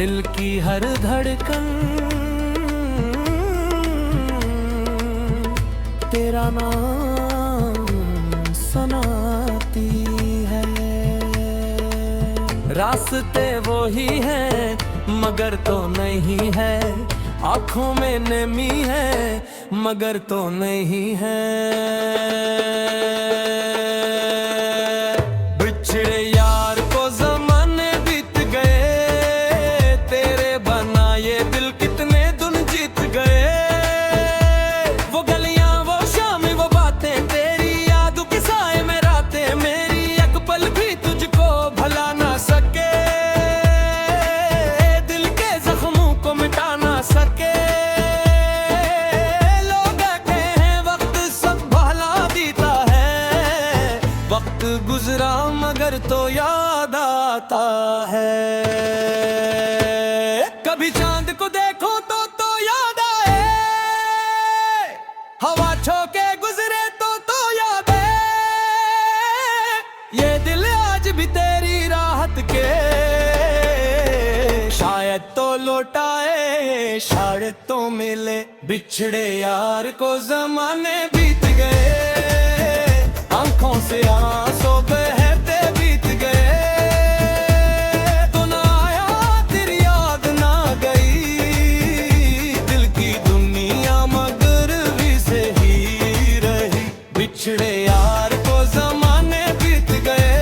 दिल की हर धड़कन तेरा नाम सुनाती है। रास्ते वो ही हैं मगर तो नहीं है, आंखों में नमी है मगर तो नहीं है। बिछड़े यार को ज़माने बीत गए, तेरे बनाए दिल कितने दिन जीत गए। वो गलियां वो शाम वो बातें तेरी याद के साए में रातें, मेरी एक पल भी तुझको भुला ना सके, दिल के जख्मों को मिटा ना सके। लोग कहते हैं वक्त सब भला देता है, वक्त गुजरा मगर तो याद आता है। कभी चांद को देखो तो याद आए, हवा छोके गुजरे तो याद है। ये दिल आज भी तेरी राहत के शायद तो लौटाए, शायद तो मिले। बिछड़े यार को ज़माने बीत गए, आंखों से आंसू बहते बीत गए। तो ना आया तेरी याद ना गई, दिल की दुनिया मगर भी से ही रही। बिछड़े यार को ज़माने बीत गए,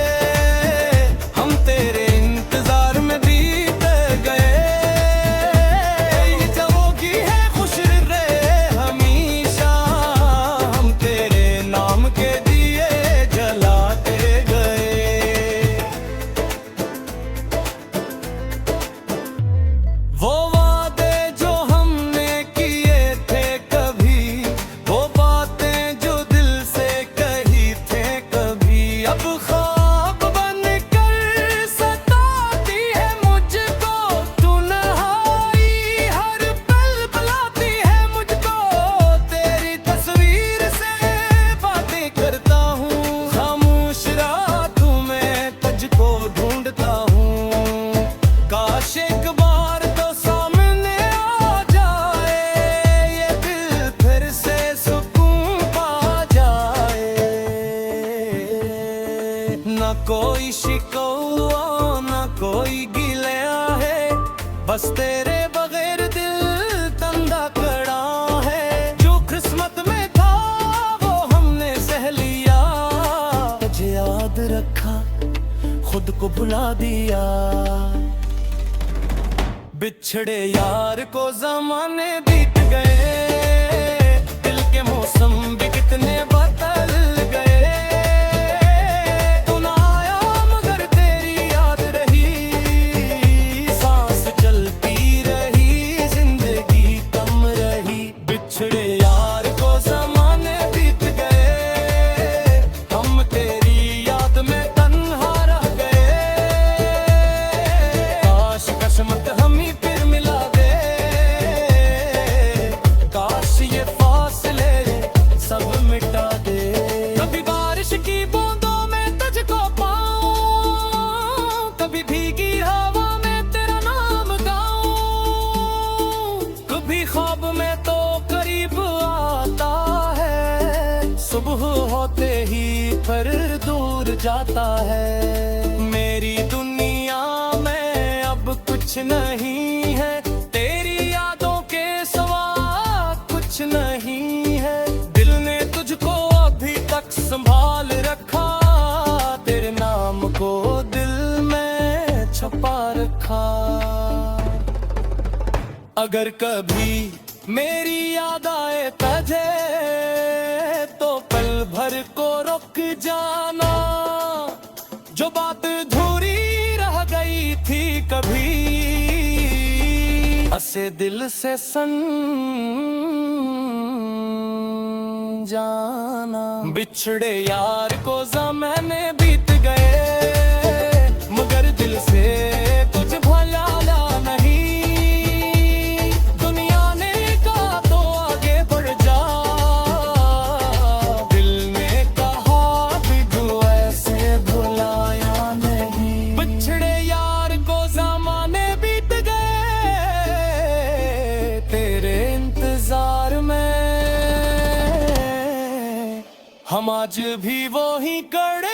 हम तेरे इंतजार में बीत गए। ये जाओगी है खुश रहे हमेशा, हम तेरे नाम के दिए जलाते गए। वो वादे जो हमने किए थे कभी, वो बातें जो दिल से कही थे कभी, अब ख्वाब बनकर सताती है मुझको। तन्हाई हर पल बुलाती है मुझको, तेरी तस्वीर से बातें करता हूँ। खामोश रातों में तुझको ढूंढता हूँ, काश एक बार तो सामने आ जाए, ये दिल फिर से सुकून पा जाए। ना कोई शिकवा ना कोई गिला है, बस तेरे बगैर दिल तंगा कड़ा है। जो किस्मत में था वो हमने सह लिया, तुझे याद रखा खुद को भुला दिया। बिछड़े यार को ज़माने बीत गए, दिल के मौसम भी कितने बदल गए। तू ना आया मगर तेरी याद रही, सांस चलती रही जिंदगी कम रही। बिछड़े यार को ज़माने बीत गए, हम तेरी याद में तन्हा रह गए। काश किस्मत हम ही फिर मिला दे, काश ये फासले सब मिटा दे। कभी बारिश की बूंदों में तुझको पाऊं, कभी भीगी हवा में तेरा नाम गाऊं। कभी ख्वाब में तो करीब आता है, सुबह होते ही फिर दूर जाता है। मेरी दुनिया में अब कुछ नहीं है, तेरी यादों के सिवा कुछ नहीं है। दिल ने तुझको अभी तक संभाल रखा, तेरे नाम को दिल में छुपा रखा। अगर कभी मेरी याद आए तुझे, तो पल भर को रुक जाना। जो बात अधूरी रह गई थी कभी, ऐसे दिल से जाना। बिछड़े यार को ज़माने बीत गए, मगर दिल से कुछ भला नहीं। दुनिया ने कहा तो आगे बढ़ जा, दिल ने कहा भी तू ऐसे भुलाया नहीं। बिछड़े यार को ज़माने बीत गए, हम आज भी वो ही कड़े